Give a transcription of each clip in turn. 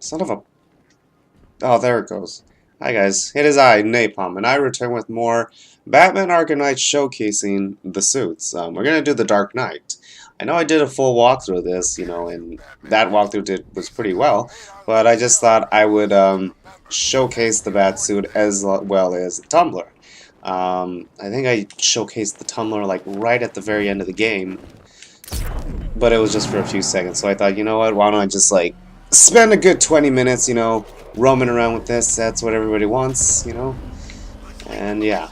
Son of a... Oh, there it goes. Hi guys, it is I, Napalm, and I return with more Batman Arkham Knight showcasing the suits. We're gonna do the Dark Knight. I know I did a full walkthrough of this, and that was pretty well, but I just thought I would showcase the Batsuit as well as the tumbler. I think I showcased the tumbler like right at the very end of the game, but it was just for a few seconds. So I thought, you know what? Why don't I just like spend a good 20 minutes, roaming around with this? That's what everybody wants. And yeah,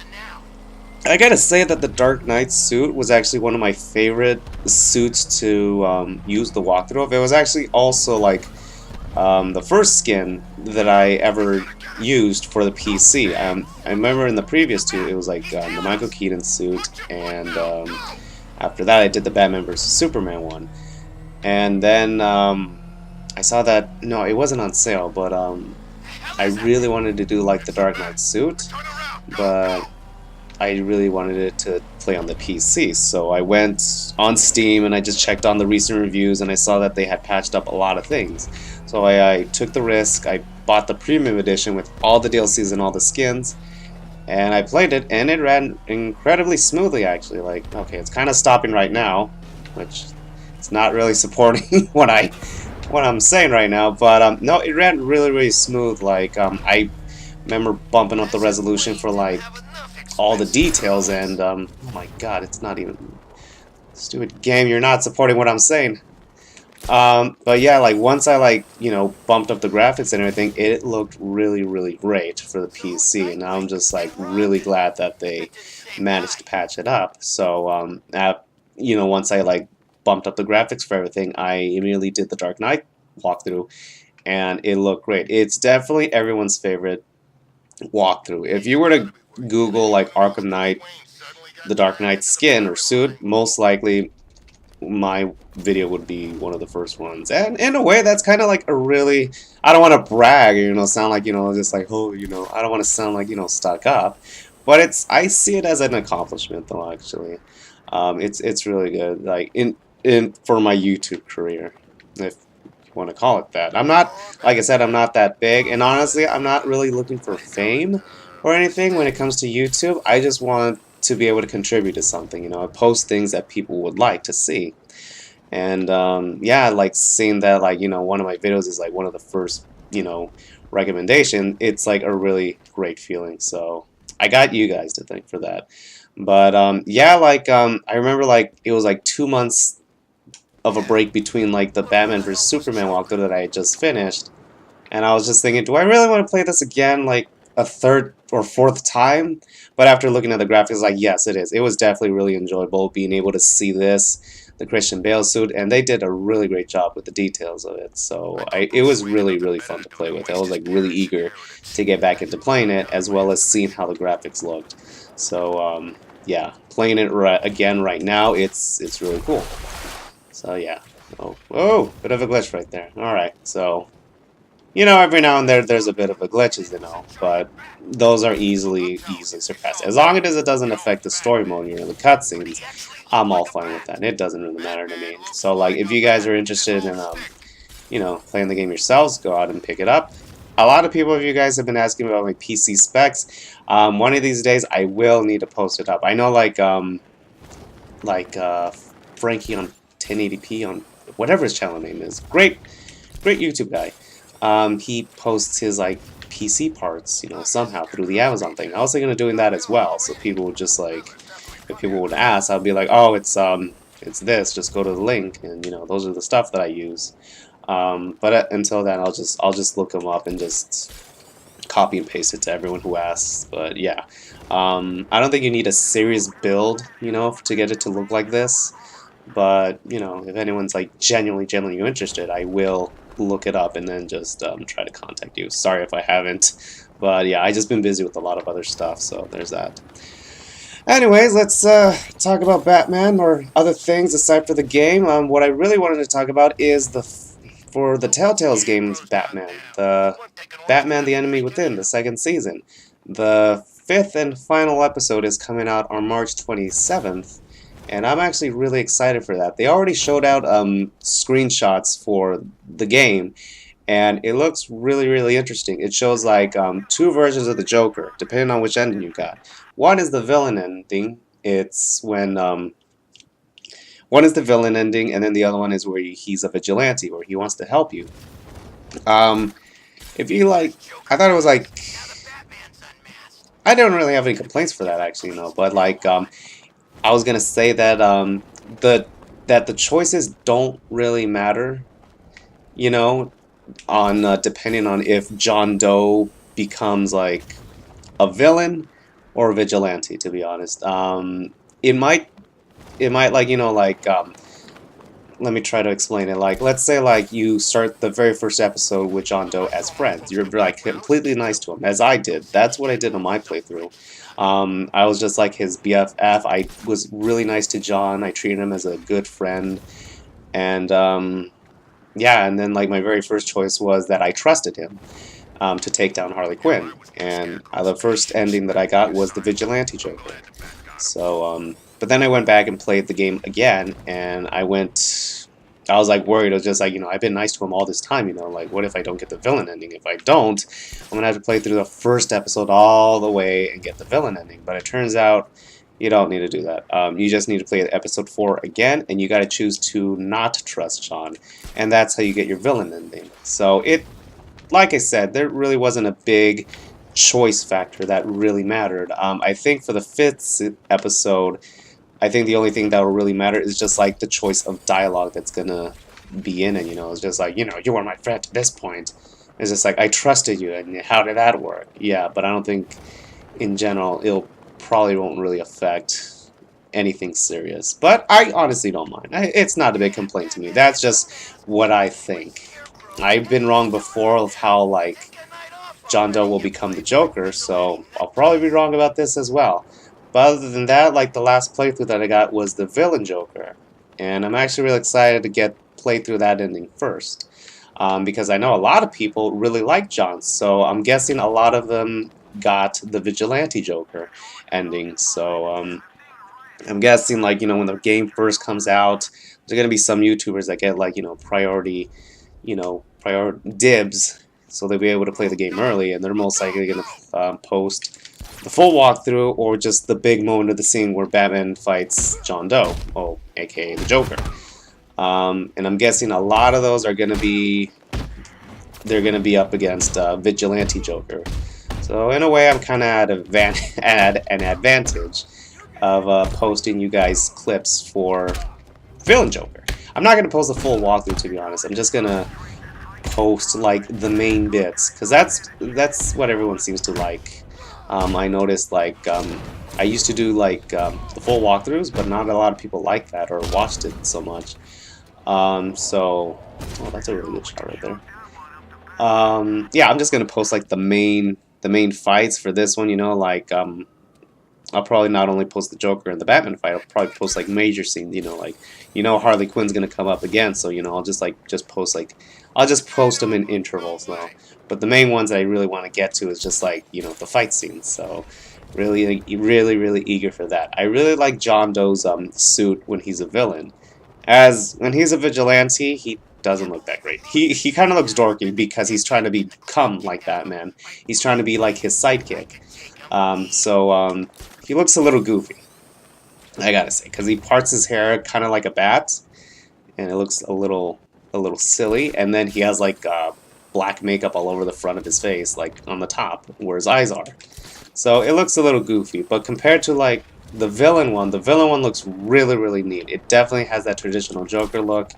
I gotta say that the Dark Knight suit was actually one of my favorite suits to use the walkthrough of. It was actually also like the first skin that I ever used for the PC. I remember in the previous two, it was like the Michael Keaton suit, and after that, I did the Batman vs Superman one. And then I saw that no, it wasn't on sale, but I really wanted to do like the Dark Knight suit, but I really wanted it to play on the PC. So I went on Steam and I just checked on the recent reviews, and I saw that they had patched up a lot of things. So I took the risk. I bought the premium edition with all the DLCs and all the skins, and I played it, and it ran incredibly smoothly actually. Like, okay, it's kind of stopping right now, which it's not really supporting what I'm saying right now, but no, it ran really smooth. Like I remember bumping up the resolution for like all the details, and oh my god, it's not even... Stupid game, you're not supporting what I'm saying. But yeah, like once I bumped up the graphics and everything, it looked really great for the PC, and I'm just like really glad that they managed to patch it up. So once I like bumped up the graphics for everything, I immediately did the Dark Knight walkthrough, and it looked great. It's definitely everyone's favorite walkthrough. If you were to Google like Arkham Knight, the Dark Knight skin or suit, most likely my video would be one of the first ones. And in a way, that's kind of like a really... I don't want to brag, sound like, just like, oh, I don't want to sound like, stuck up. But I see it as an accomplishment, though, actually. It's really good, like, for my YouTube career, if you want to call it that. I'm not, like I said, I'm not that big, and honestly, I'm not really looking for fame or anything when it comes to YouTube. I just want to be able to contribute to something, I post things that people would like to see. And yeah, like seeing that one of my videos is like one of the first, recommendation, it's like a really great feeling. So I got you guys to thank for that. But yeah, like I remember like it was like 2 months of a break between like the Batman vs Superman walkthrough that I had just finished, and I was just thinking, do I really want to play this again like a third or fourth time? But after looking at the graphics, like, yes, it is. It was definitely really enjoyable being able to see this, the Christian Bale suit, and they did a really great job with the details of it. So it was really fun to play with. I was like really eager to get back into playing it, as well as seeing how the graphics looked. So yeah, playing it again right now, it's really cool. So yeah. Oh, whoa, bit of a glitch right there. All right, so. Every now and then there's a bit of a glitches, but those are easily surpassed. As long as it doesn't affect the story mode, the cutscenes, I'm all fine with that. It doesn't really matter to me. So, like, if you guys are interested in, playing the game yourselves, go out and pick it up. A lot of people of you guys have been asking about my PC specs. One of these days, I will need to post it up. I know, Frankie on 1080p on whatever his channel name is. Great YouTube guy. He posts his like PC parts, somehow through the Amazon thing. I was thinking of doing that as well, so people would just like, if people would ask, I'll be like, oh, it's this. Just go to the link, and those are the stuff that I use. But until then, I'll just look them up and just copy and paste it to everyone who asks. But yeah, I don't think you need a serious build, to get it to look like this. But if anyone's like genuinely interested, I will look it up and then just try to contact you. Sorry if I haven't, but yeah, I just been busy with a lot of other stuff, so there's that. Anyways, let's talk about Batman or other things aside for the game. What I really wanted to talk about is for the Telltale's games Batman, the Batman: The Enemy Within, the second season. The 5th and final episode is coming out on March 27th. And I'm actually really excited for that. They already showed out screenshots for the game, and it looks really interesting. It shows like two versions of the Joker, depending on which ending you got. One is the villain ending. It's when one is the villain ending, and then the other one is where he's a vigilante, where he wants to help you. Um, if you like, I thought it was like, I don't really have any complaints for that actually, but like, I was gonna say that the the choices don't really matter, you know, on depending on if John Doe becomes like a villain or a vigilante. To be honest, it might like let me try to explain it. Like, let's say like you start the very first episode with John Doe as friends. You're like completely nice to him, as I did. That's what I did on my playthrough. I was just like his BFF. I was really nice to John. I treated him as a good friend, and yeah. And then like my very first choice was that I trusted him to take down Harley Quinn. And the first ending that I got was the Vigilante Joker. So, but then I went back and played the game again, and I was like worried. I was just like, I've been nice to him all this time, like what if I don't get the villain ending? If I don't, I'm gonna have to play through the first episode all the way and get the villain ending. But it turns out you don't need to do that. You just need to play episode 4 again, and you gotta choose to not trust Sean, and that's how you get your villain ending. So like I said, there really wasn't a big choice factor that really mattered. I think for the 5th episode, I think the only thing that will really matter is just like the choice of dialogue that's gonna be in it. It's just like, you were my friend to this point. It's just like, I trusted you, and how did that work? Yeah, but I don't think in general it'll probably won't really affect anything serious. But I honestly don't mind. It's not a big complaint to me. That's just what I think. I've been wrong before of how like John Doe will become the Joker, so I'll probably be wrong about this as well. But other than that, like the last playthrough that I got was the villain Joker, and I'm actually really excited to play through that ending first, because I know a lot of people really like John, so I'm guessing a lot of them got the Vigilante Joker ending. So I'm guessing like when the game first comes out, there's gonna be some YouTubers that get like priority, prior dibs, so they'll be able to play the game early, and they're most likely going to post the full walkthrough or just the big moment of the scene where Batman fights John Doe, aka the Joker. And I'm guessing a lot of those are going to be up against Vigilante Joker. So in a way, I'm kind of at an advantage of posting you guys clips for Villain Joker. I'm not going to post the full walkthrough, to be honest. I'm just going to post like the main bits, because that's what everyone seems to like. I noticed like I used to do like the full walkthroughs, but not a lot of people like that or watched it so much. So that's a really good shot right there. Yeah, I'm just gonna post like the main fights for this one. Like I'll probably not only post the Joker and the Batman fight, I'll probably post like major scenes, like Harley Quinn's gonna come up again, so I'll just post them in intervals now. But the main ones that I really want to get to is just like the fight scenes. So really eager for that. I really like John Doe's suit when he's a villain. As when he's a vigilante, he doesn't look that great. He kind of looks dorky because he's trying to become like Batman. He's trying to be like his sidekick. He looks a little goofy, I gotta say, because he parts his hair kind of like a bat, and it looks a little silly. And then he has like black makeup all over the front of his face, like on the top where his eyes are. So it looks a little goofy. But compared to like the villain one looks really neat. It definitely has that traditional Joker look,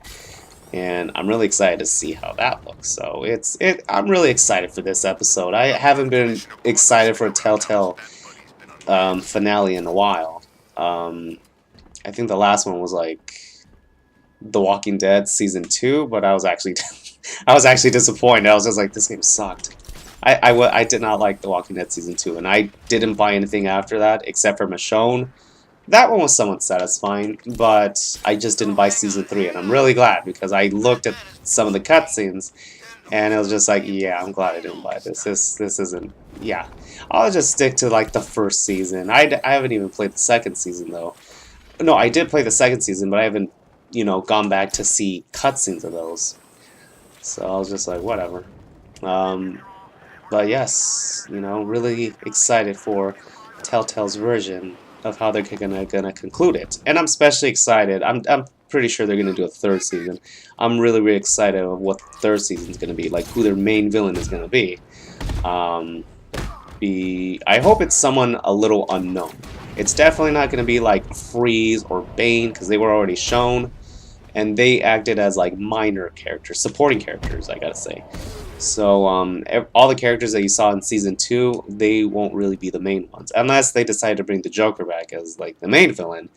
and I'm really excited to see how that looks. So I'm really excited for this episode. I haven't been excited for a Telltale finale in a while. I think the last one was like The Walking Dead season 2, but I was actually disappointed. I was just like, this game sucked. I did not like The Walking Dead season 2, and I didn't buy anything after that except for Michonne. That one was somewhat satisfying, but I just didn't buy season 3, and I'm really glad because I looked at some of the cutscenes, and it was just like, yeah, I'm glad I didn't buy this. This isn't. Yeah, I'll just stick to like the first season. I haven't even played the second season though. No, I did play the second season, but I haven't gone back to see cutscenes of those. So I was just like, whatever. Um, but yes, you know, really excited for Telltale's version of how they're gonna conclude it, and I'm especially excited. I'm pretty sure they're gonna do a third season. I'm really excited of what the third season's gonna be, like who their main villain is gonna be. Um, I hope it's someone a little unknown. It's definitely not gonna be like Freeze or Bane because they were already shown, and they acted as like minor characters, supporting characters, I gotta say. So all the characters that you saw in season 2, they won't really be the main ones, unless they decide to bring the Joker back as like the main villain.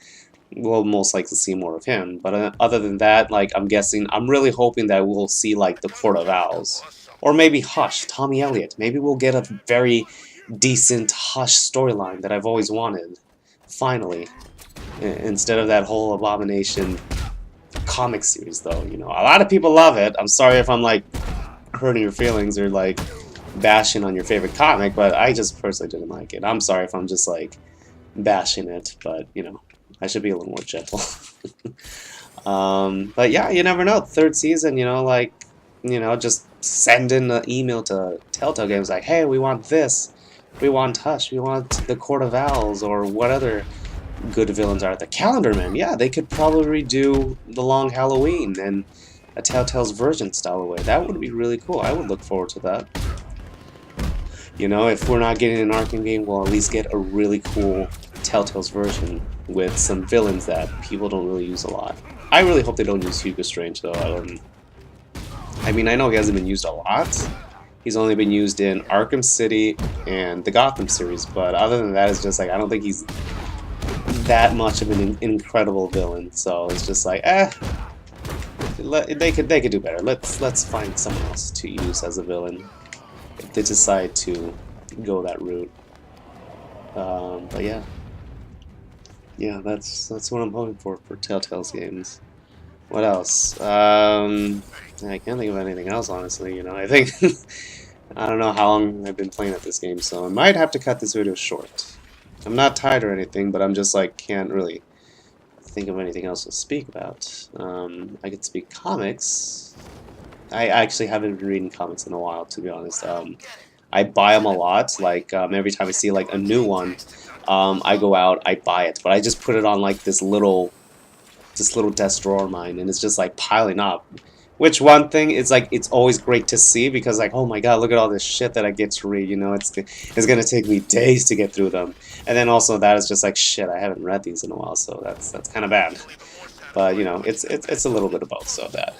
We'll most likely see more of him. But other than that, like I'm really hoping that we'll see like the Court of Owls, or maybe Hush, Tommy Elliott. Maybe we'll get a very decent Hush storyline that I've always wanted. Finally, instead of that whole Abomination comic series, though. You know, a lot of people love it. I'm sorry if I'm like hurting your feelings or like bashing on your favorite comic, but I just personally didn't like it. I'm sorry if I'm just like bashing it, but you know, I should be a little more gentle. But yeah, you never know. Third season, you know, like, you know, just send in an email to Telltale Games like, hey, we want this, we want Hush, we want the Court of Owls, or what other good villains are. The Calendar Man, yeah, they could probably redo the Long Halloween and a Telltale's version style way. That would be really cool. I would look forward to that. You know, if we're not getting an Arkham game, we'll at least get a really cool Telltale's version with some villains that people don't really use a lot. I really hope they don't use Hugo Strange, though. I mean, I know he hasn't been used a lot. He's only been used in Arkham City and the Gotham series, but other than that, it's just like, I don't think he's that much of an incredible villain. So it's just like, they could do better. Let's find someone else to use as a villain if they decide to go that route. But yeah, that's what I'm hoping for Telltale's games. What else? I can't think of anything else, honestly. You know, I think I don't know how long I've been playing at this game, so I might have to cut this video short. I'm not tired or anything, but I'm just like can't really think of anything else to speak about. I could speak comics. I actually haven't been reading comics in a while, to be honest. I buy them a lot. Like every time I see like a new one, I go out, I buy it, but I just put it on like this little desk drawer of mine, and it's just like piling up. Which one thing is like it's always great to see because like, oh my god, look at all this shit that I get to read. You know, it's gonna take me days to get through them, and then also that is just like shit. I haven't read these in a while, so that's kind of bad. But you know, it's a little bit of both. So that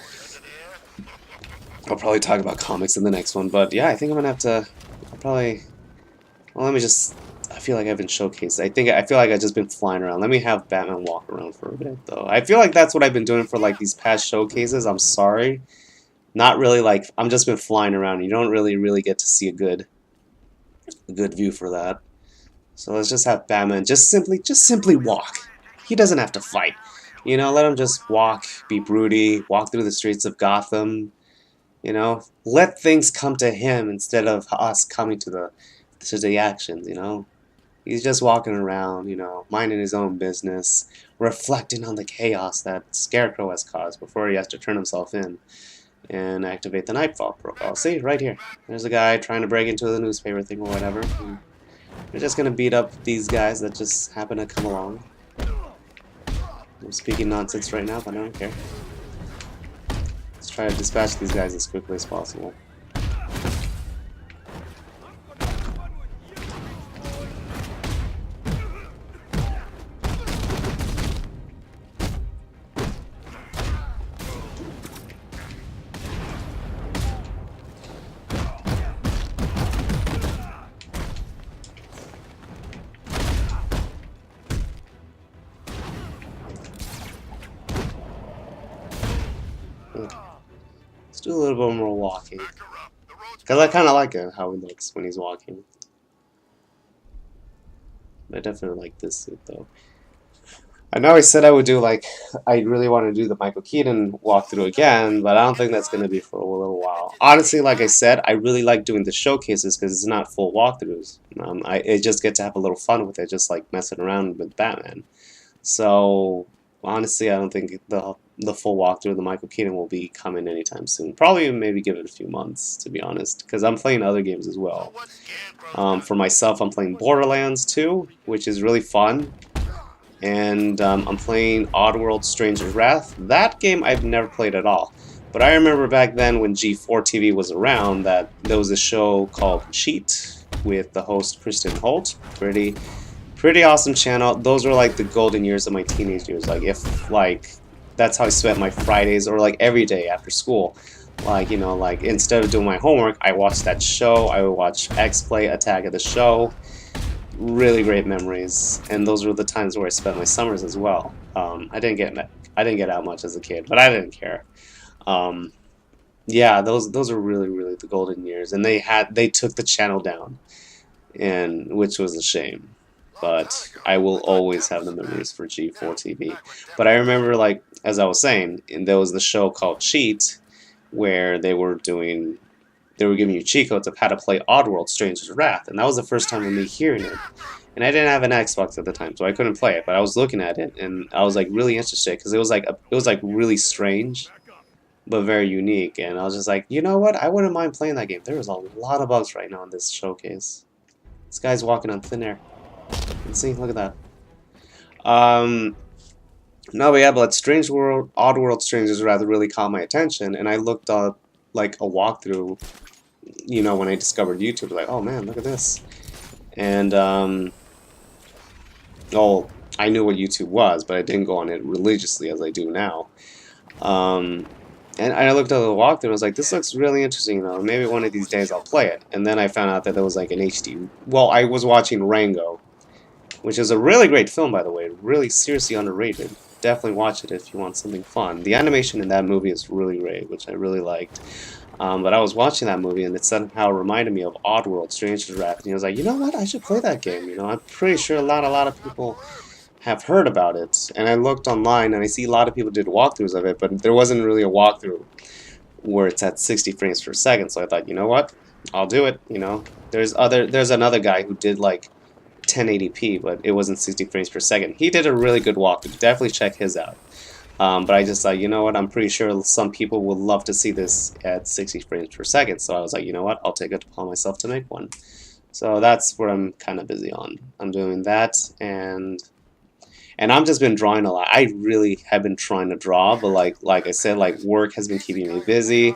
I'll probably talk about comics in the next one. But yeah, I think I'm gonna have to probably. Well, let me just. I feel like I've been showcased. I feel like I've just been flying around. Let me have Batman walk around for a bit, though. I feel like that's what I've been doing for like these past showcases. I'm sorry, not really. Like I'm just been flying around. You don't really get to see a good view for that. So let's just have Batman just simply walk. He doesn't have to fight. You know, let him just walk, be broody, walk through the streets of Gotham. You know, let things come to him instead of us coming to the actions. You know. He's just walking around, you know, minding his own business, reflecting on the chaos that Scarecrow has caused before he has to turn himself in and activate the Nightfall protocol. See, right here. There's a guy trying to break into the newspaper thing or whatever. We're just going to beat up these guys that just happen to come along. I'm speaking nonsense right now, but I don't care. Let's try to dispatch these guys as quickly as possible. Let's do a little bit more walking. Because I kind of like it, how he looks when he's walking. I definitely like this suit, though. I know I said I would do, like, I really want to do the Michael Keaton walkthrough again, but I don't think that's going to be for a little while. Honestly, like I said, I really like doing the showcases because it's not full walkthroughs. I just get to have a little fun with it, just like messing around with Batman. So, honestly, I don't think the full walkthrough of the Michael Keaton will be coming anytime soon. Probably maybe give it a few months, to be honest, because I'm playing other games as well. For myself, I'm playing Borderlands 2, which is really fun. And I'm playing Oddworld Stranger's Wrath. That game I've never played at all. But I remember back then when G4 TV was around that there was a show called Cheat with the host Kristen Holt. Pretty awesome channel. Those were like the golden years of my teenage years. Like if like that's how I spent my Fridays or like every day after school. Like, you know, like instead of doing my homework, I watched that show. I would watch X Play Attack of the Show. Really great memories, and those were the times where I spent my summers as well. I didn't get out much as a kid, but I didn't care. Yeah, those are really the golden years, and they took the channel down, and which was a shame. But I will always have the memories for G4 TV. But I remember, like as I was saying, and there was the show called Cheat, where they were giving you cheat codes of how to play Oddworld Stranger's Wrath, and that was the first time of me hearing it. And I didn't have an Xbox at the time, so I couldn't play it. But I was looking at it, and I was like really interested because it was like really strange, but very unique. And I was just like, you know what? I wouldn't mind playing that game. There was a lot of bugs right now in this showcase. This guy's walking on thin air. Let's see, look at that. No, but yeah, but Oddworld Stranger's Wrath really caught my attention, and I looked up like a walkthrough. You know, when I discovered YouTube, like, oh man, look at this. And oh, I knew what YouTube was, but I didn't go on it religiously as I do now. And I looked at the walkthrough and I was like, this looks really interesting, you know, maybe one of these days I'll play it. And then I found out that there was like an HD. Well, I was watching Rango, which is a really great film, by the way, really seriously underrated. Definitely watch it if you want something fun. The animation in that movie is really great, which I really liked. But I was watching that movie and it somehow reminded me of Oddworld Stranger's Wrath, and I was like, you know what, I should play that game. You know, I'm pretty sure a lot of people have heard about it. And I looked online and I see a lot of people did walkthroughs of it, but there wasn't really a walkthrough where it's at 60 frames per second. So I thought, you know what, I'll do it. You know, there's another guy who did like 1080p, but it wasn't 60 frames per second. He did a really good walkthrough. Definitely check his out. But I just thought, you know what, I'm pretty sure some people would love to see this at 60 frames per second. So I was like, you know what, I'll take it upon myself to make one. So that's what I'm kind of busy on. I'm doing that, and I've just been drawing a lot. I really have been trying to draw, but like I said, like work has been keeping me busy.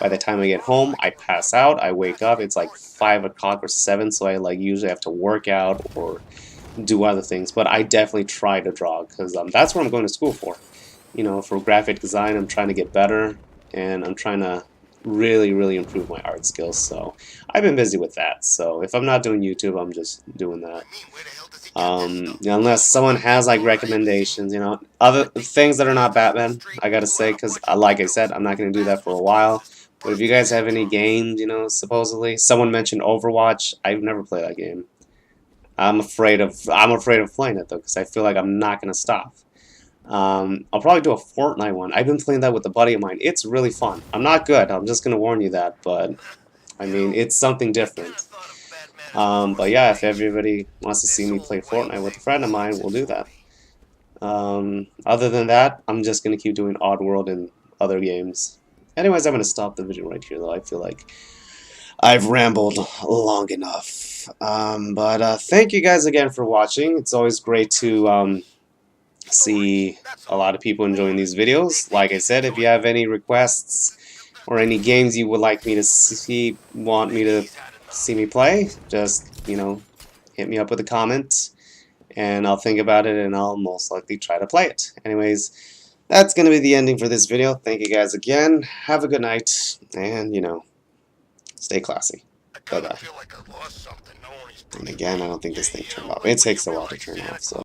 By the time I get home, I pass out. I wake up. It's like 5 o'clock or 7, so I like usually have to work out or do other things. But I definitely try to draw because that's what I'm going to school for. You know, for graphic design, I'm trying to get better, and I'm trying to really improve my art skills. So I've been busy with that. So if I'm not doing YouTube, I'm just doing that. Unless someone has like recommendations, you know, other things that are not Batman, I gotta say, because like I said, I'm not gonna do that for a while. But if you guys have any games, you know, supposedly someone mentioned Overwatch. I've never played that game. I'm afraid of playing it though, because I feel like I'm not gonna stop. I'll probably do a Fortnite one. I've been playing that with a buddy of mine. It's really fun. I'm not good. I'm just gonna warn you that, but I mean, it's something different. But yeah, if everybody wants to see me play Fortnite with a friend of mine, we'll do that. Other than that, I'm just going to keep doing Oddworld and other games. Anyways, I'm going to stop the video right here, though. I feel like I've rambled long enough. But thank you guys again for watching. It's always great to see a lot of people enjoying these videos. Like I said, if you have any requests or any games you would like me to see, see me play, just, you know, hit me up with a comment and I'll think about it and I'll most likely try to play it. Anyways, that's going to be the ending for this video. Thank you guys again. Have a good night and, you know, stay classy. Bye-bye. And again, I don't think this thing turned off. It takes a while to turn off, so.